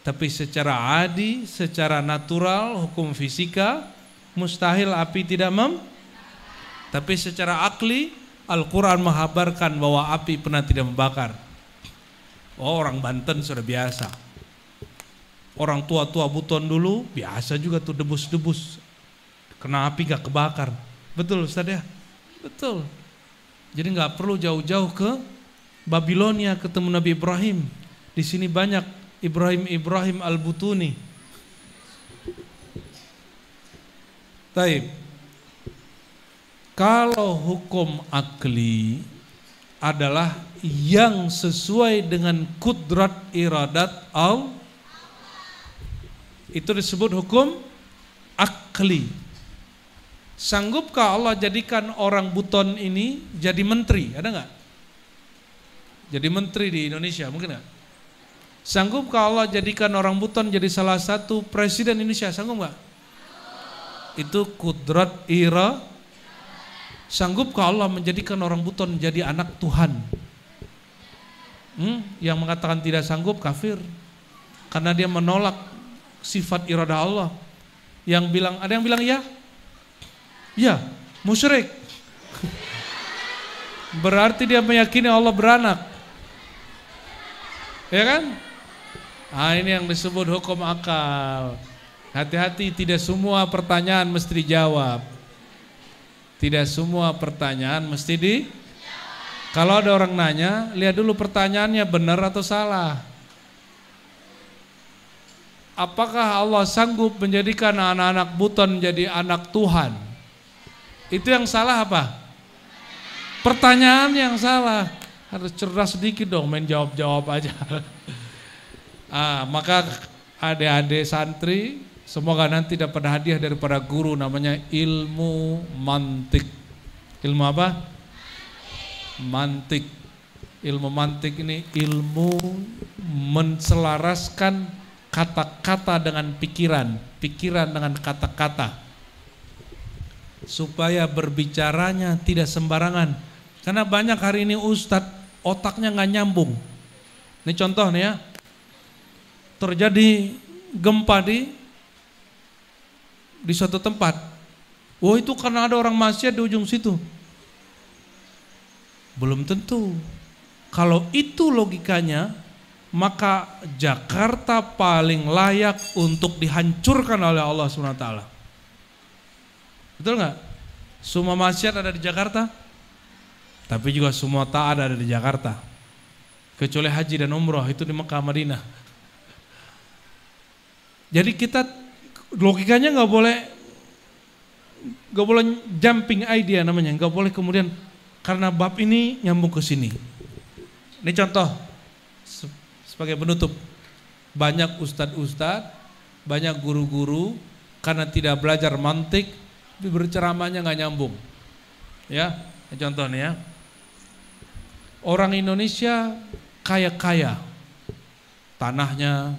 Tapi secara adi, secara natural, hukum fisika, mustahil api tidak Tapi secara akli, Al-Quran menghabarkan bahwa api pernah tidak membakar. Oh, orang Banten sudah biasa. Orang tua-tua Buton dulu biasa juga tuh debus-debus. Kena api gak kebakar. Betul Ustaz ya? Betul. Jadi gak perlu jauh-jauh ke Babilonia ketemu Nabi Ibrahim. Di sini banyak Ibrahim Al-Butuni. Taib. Kalau hukum akli adalah yang sesuai dengan kudrat iradat Allah, itu disebut hukum akli. Sanggupkah Allah jadikan orang Buton ini jadi menteri? Ada nggak? Jadi menteri di Indonesia, mungkin nggak? Sanggupkah Allah jadikan orang Buton jadi salah satu presiden Indonesia? Sanggup nggak? Itu kudrat iradat. Sanggupkah Allah menjadikan orang Buton jadi anak Tuhan? Yang mengatakan tidak sanggup kafir, karena dia menolak sifat iradah Allah. Yang bilang, ada yang bilang ya, ya musyrik. Berarti dia meyakini Allah beranak, ya kan? Ini yang disebut hukum akal. Hati-hati, tidak semua pertanyaan mesti dijawab. Tidak semua pertanyaan mesti Kalau ada orang nanya, lihat dulu pertanyaannya benar atau salah. Apakah Allah sanggup menjadikan anak-anak Buton jadi anak Tuhan? Itu yang salah apa? Pertanyaan yang salah. Harus cerdas sedikit dong, main jawab-jawab aja. Maka adik-adik santri, semoga nanti dapat hadiah daripada guru, namanya ilmu mantik. Ilmu apa? Mantik. Ilmu mantik ini ilmu menselaraskan kata-kata dengan pikiran, pikiran dengan kata-kata, supaya berbicaranya tidak sembarangan. Karena banyak hari ini ustadz otaknya nggak nyambung. Ini contoh nih ya, terjadi gempa di suatu tempat. Oh, itu karena ada orang maksiat di ujung situ. Belum tentu. Kalau itu logikanya, maka Jakarta paling layak untuk dihancurkan oleh Allah SWT. Betul nggak? Semua maksiat ada di Jakarta, tapi juga semua taat ada di Jakarta. Kecuali haji dan umroh itu di Mekah Madinah. Jadi kita logikanya nggak boleh jumping idea namanya, nggak boleh kemudian karena bab ini nyambung ke sini. Ini contoh sebagai penutup. Banyak ustadz-ustadz, banyak guru-guru karena tidak belajar mantik, berceramahnya nggak nyambung. Ya, contoh nih ya. Orang Indonesia kaya-kaya, tanahnya,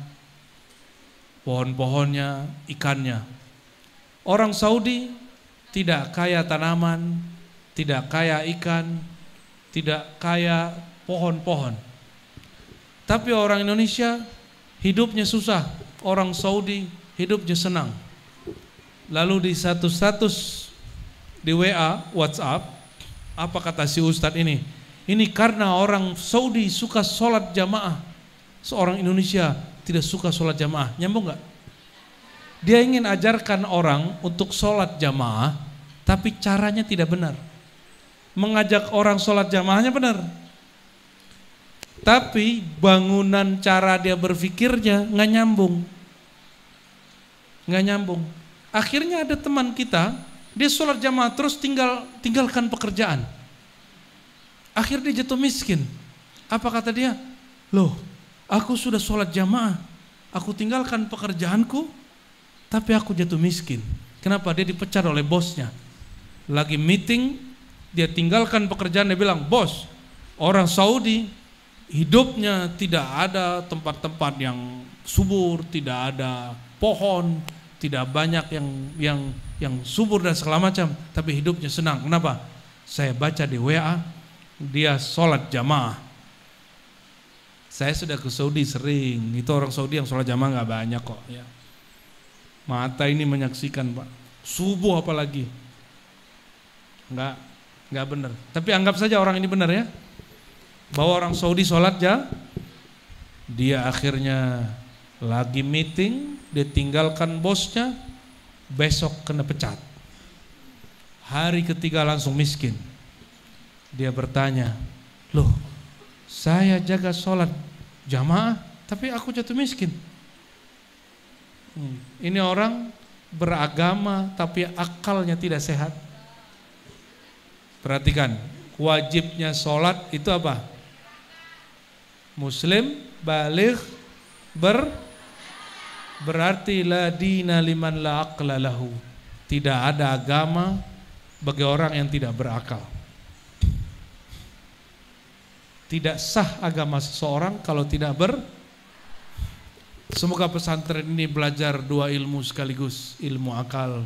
pohon-pohonnya, ikannya. Orang Saudi tidak kaya tanaman, tidak kaya ikan, tidak kaya pohon-pohon. Tapi orang Indonesia hidupnya susah, orang Saudi hidupnya senang. Lalu di satu status di WA, WhatsApp, apa kata si ustadz ini? Ini karena orang Saudi suka sholat jamaah, seorang Indonesia tidak suka sholat jamaah. Nyambung gak? Dia ingin ajarkan orang untuk sholat jamaah, tapi caranya tidak benar. Mengajak orang sholat jamaahnya benar, tapi bangunan cara dia berpikirnya nggak nyambung. Akhirnya ada teman kita, dia sholat jamaah terus tinggalkan pekerjaan. Akhirnya dia jatuh miskin. Apa kata dia? Loh, aku sudah sholat jamaah, aku tinggalkan pekerjaanku, tapi aku jatuh miskin. Kenapa? Dia dipecat oleh bosnya. Lagi meeting, dia tinggalkan pekerjaan, dia bilang, bos, orang Saudi hidupnya tidak ada tempat-tempat yang subur, tidak ada pohon, tidak banyak yang subur dan segala macam, tapi hidupnya senang. Kenapa? Saya baca di WA, dia sholat jamaah. Saya sudah ke Saudi sering, itu orang Saudi yang sholat jamaah nggak banyak kok. Ya. Mata ini menyaksikan Pak, subuh apalagi, nggak benar. Tapi anggap saja orang ini benar ya, bahwa orang Saudi sholat dia akhirnya lagi meeting, dia tinggalkan bosnya, besok kena pecat. Hari ketiga langsung miskin. Dia bertanya, loh saya jaga sholat jamaah tapi aku jatuh miskin. Ini orang beragama tapi akalnya tidak sehat. Perhatikan, wajibnya sholat itu apa? Muslim, baligh, berarti la dina liman la aqla lahu. Tidak ada agama bagi orang yang tidak berakal. Tidak sah agama seseorang kalau tidak Semoga pesantren ini belajar dua ilmu sekaligus, ilmu akal,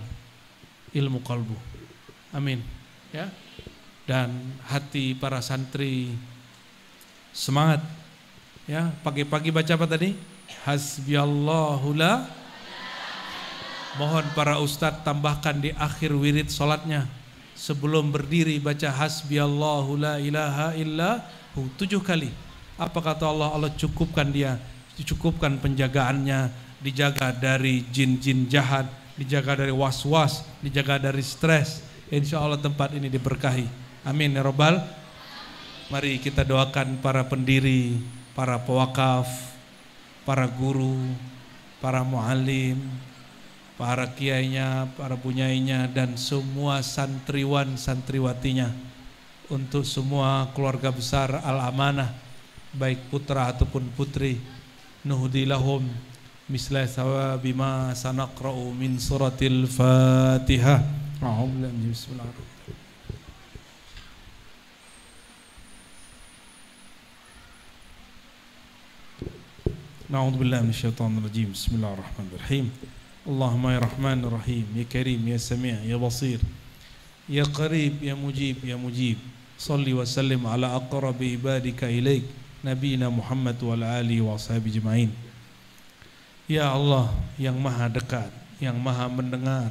ilmu qalbu. Amin. Ya. Dan hati para santri semangat. Ya, pagi-pagi baca apa tadi? Hasbiyallahu la. Mohon para ustadz tambahkan di akhir wirid sholatnya, sebelum berdiri baca hasbiyallahu la ilaha illa 7 kali. Apa kata Allah? Allah cukupkan dia, dicukupkan penjagaannya, dijaga dari jin-jin jahat, dijaga dari was-was, dijaga dari stres. Insya Allah tempat ini diberkahi. Amin ya Rabbal. Mari kita doakan para pendiri, para pewakaf, para guru, para muallim, para kiainya, para bunyainya, dan semua santriwan santriwatinya, untuk semua keluarga besar Al-Amanah, baik putra ataupun putri. Nuhdi lahum misla sawabi ma sanaqra'u min suratil Fatihah. Bismillahirrahmanirrahim. Na'udzubillahi minasyaitonir rajim. Bismillahirrahmanirrahim. Allahumma ya Rahman Rahim, ya Karim, ya Sami', ya Basir, ya Qarib, ya Mujib, ya Mujib. Salli wa sallim ala aqrabi ibadika ilaik, Nabiyina Muhammad wa ala alihi wa ashabi jema'in. Ya Allah yang maha dekat, yang maha mendengar,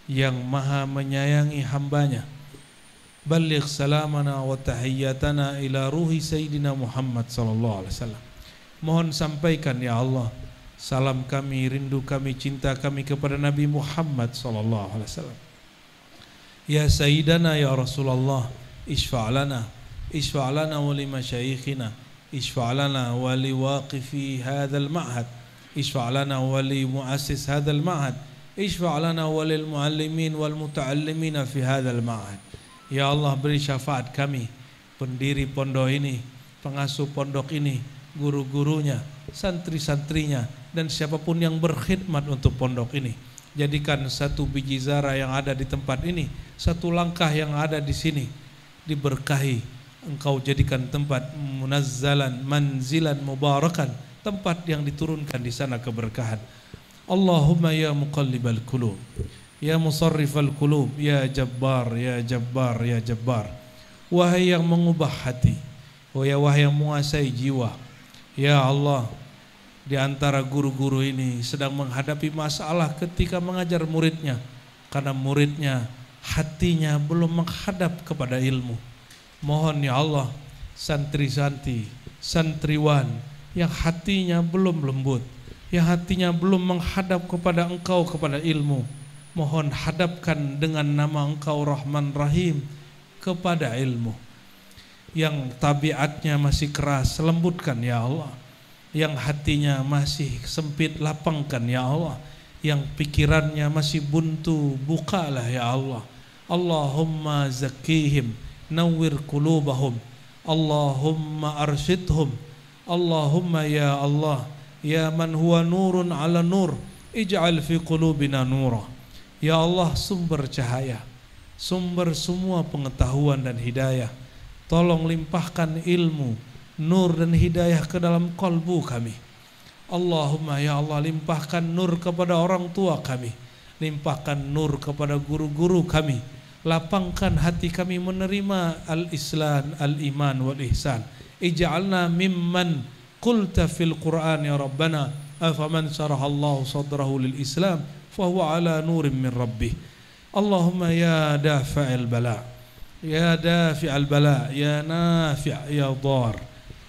yang maha menyayangi hambanya, balligh salamana wa tahiyyatana ila ruhi Sayyidina Muhammad sallallahu alaihi wasallam. Mohon sampaikan ya Allah salam kami, rindu kami, cinta kami kepada Nabi Muhammad sallallahu alaihi wasallam. Ya Sayyidana ya Rasulullah, isfa'lana wa li masyayikhina, isfa'lana wa li waqifi hadzal ma'had, isfa'lana wa li muassis hadzal ma'had, isfa'lana wa lil muallimin wal muta'allimina fi hadzal ma'had. Ya Allah, beri syafaat kami, pendiri pondok ini, pengasuh pondok ini, guru-gurunya, santri-santrinya, dan siapapun yang berkhidmat untuk pondok ini. Jadikan satu biji zarah yang ada di tempat ini, satu langkah yang ada di sini diberkahi. Engkau jadikan tempat munazzalan, manzilan, mubarakan, tempat yang diturunkan di sana keberkahan. Allahumma ya muqallibal qulub, ya musarrifal qulub, ya jabbar, ya jabbar, ya jabbar. Wahai yang mengubah hati, wahai yang menguasai jiwa. Ya Allah, di antara guru-guru ini sedang menghadapi masalah ketika mengajar muridnya, karena muridnya hatinya belum menghadap kepada ilmu. Mohon ya Allah, santri-santri, santriwan yang hatinya belum lembut, yang hatinya belum menghadap kepada Engkau, kepada ilmu, mohon hadapkan dengan nama Engkau Rahman Rahim kepada ilmu. Yang tabiatnya masih keras, lembutkan ya Allah. Yang hatinya masih sempit, lapangkan ya Allah. Yang pikirannya masih buntu, bukalah ya Allah. Allahumma zakihim, nawwir qulubahum, Allahumma arsyidhum, Allahumma ya Allah, ya man huwa nurun ala nur, ij'al fi qulubina nura. Ya Allah, sumber cahaya, sumber semua pengetahuan dan hidayah, tolong limpahkan ilmu, nur dan hidayah ke dalam kalbu kami. Allahumma ya Allah, limpahkan nur kepada orang tua kami, limpahkan nur kepada guru-guru kami, lapangkan hati kami menerima al-islam, al-iman wal ihsan. Ij'alna mimman qulta fil Qur'an ya Rabbana afaman syarahallahu sadrahu lil Islam fahuwa ala nurin min rabbih. Allahumma ya dafi'al bala, ya dafi'al bala, ya nafi' ya dhar.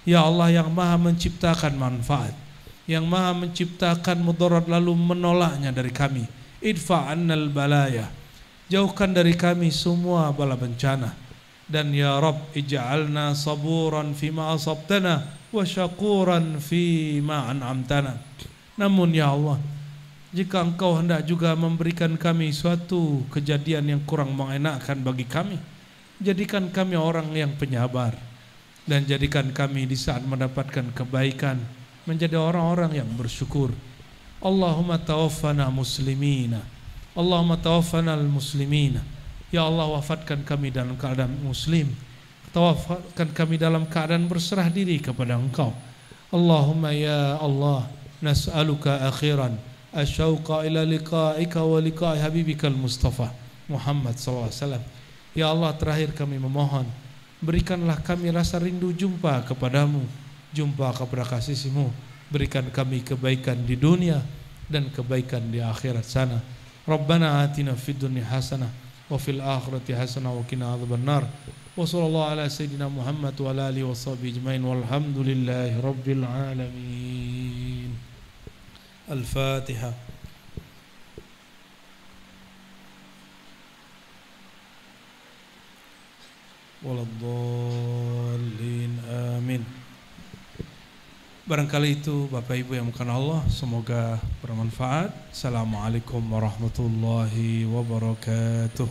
Ya Allah yang maha menciptakan manfaat, yang maha menciptakan mudarat lalu menolaknya dari kami. Idfa'annal balaya, jauhkan dari kami semua bala bencana. Dan ya Rabb, ij'alna saburan fima asabtana wa syakuran fima an'amtana. Namun ya Allah, jika Engkau hendak juga memberikan kami suatu kejadian yang kurang mengenakkan bagi kami, jadikan kami orang yang penyabar, dan jadikan kami di saat mendapatkan kebaikan menjadi orang-orang yang bersyukur. Allahumma tawaffana muslimina, Allahumma tawaffana al-muslimina. Ya Allah, wafatkan kami dalam keadaan muslim, tawafatkan kami dalam keadaan berserah diri kepada Engkau. Allahumma ya Allah, nas'aluka akhiran asyauqa ila liqa'ika wa liqa'i habibikal Mustafa Muhammad sallallahu alaihi wasallam. Ya Allah, terakhir kami memohon, berikanlah kami rasa rindu jumpa kepadamu, jumpa kepada kasih-Mu. Berikan kami kebaikan di dunia dan kebaikan di akhirat sana. Rabbana atina fid dunya hasanah wa fil akhirati hasanah wa qina adzabannar. Wa sallallahu ala sayyidina Muhammad wa ala alihi wa sahbihi ajmain walhamdulillahi rabbil alamin. Al-Fatihah. Waladdallin, amin. Barangkali itu Bapak Ibu yang bukan Allah, semoga bermanfaat. Assalamualaikum warahmatullahi wabarakatuh.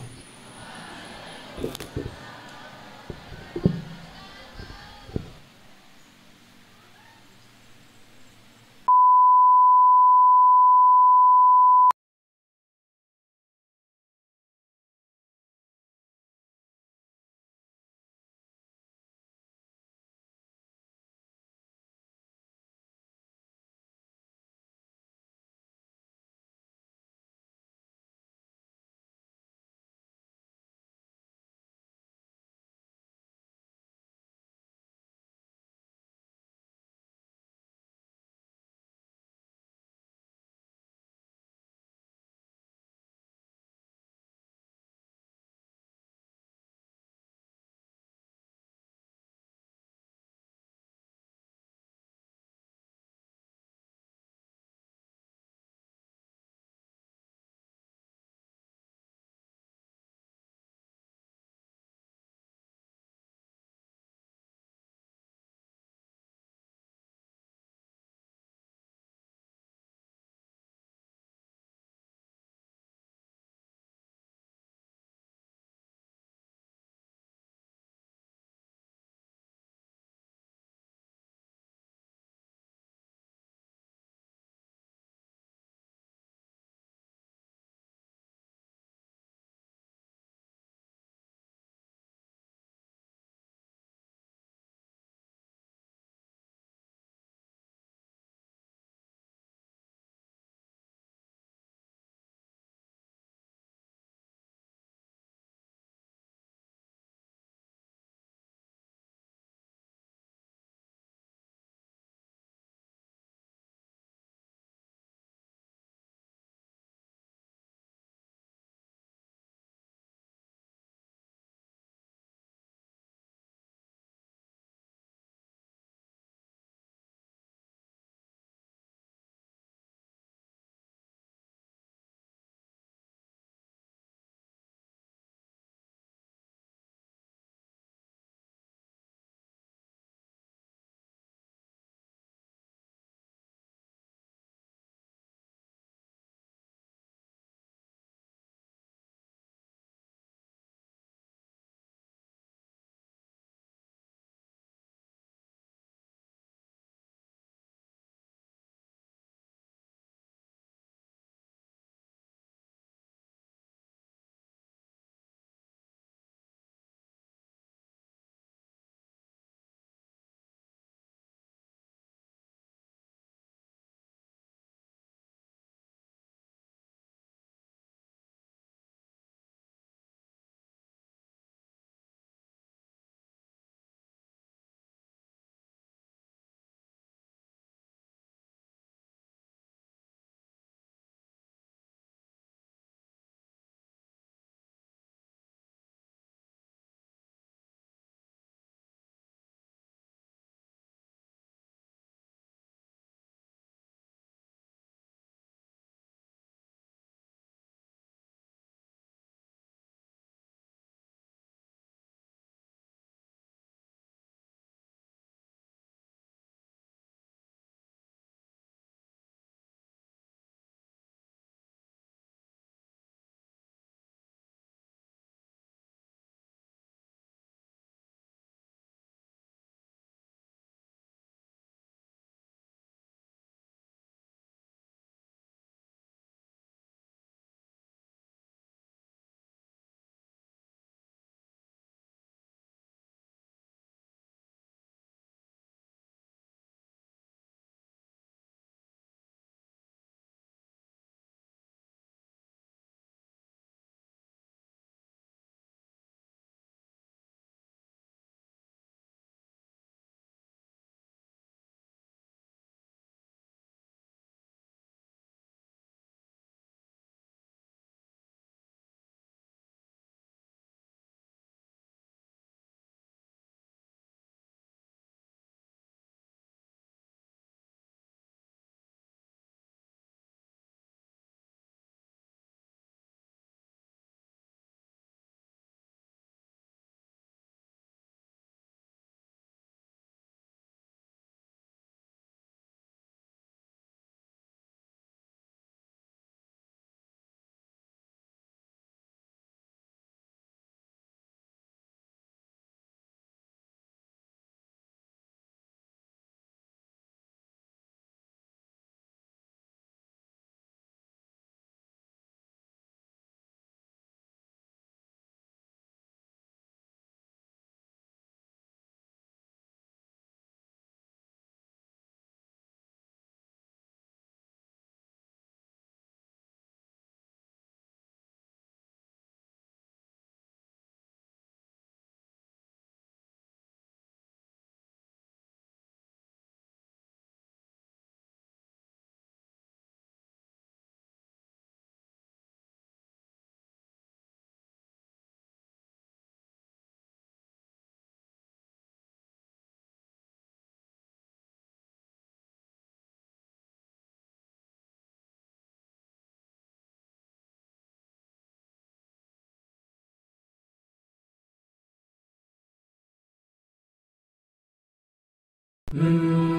Hmm.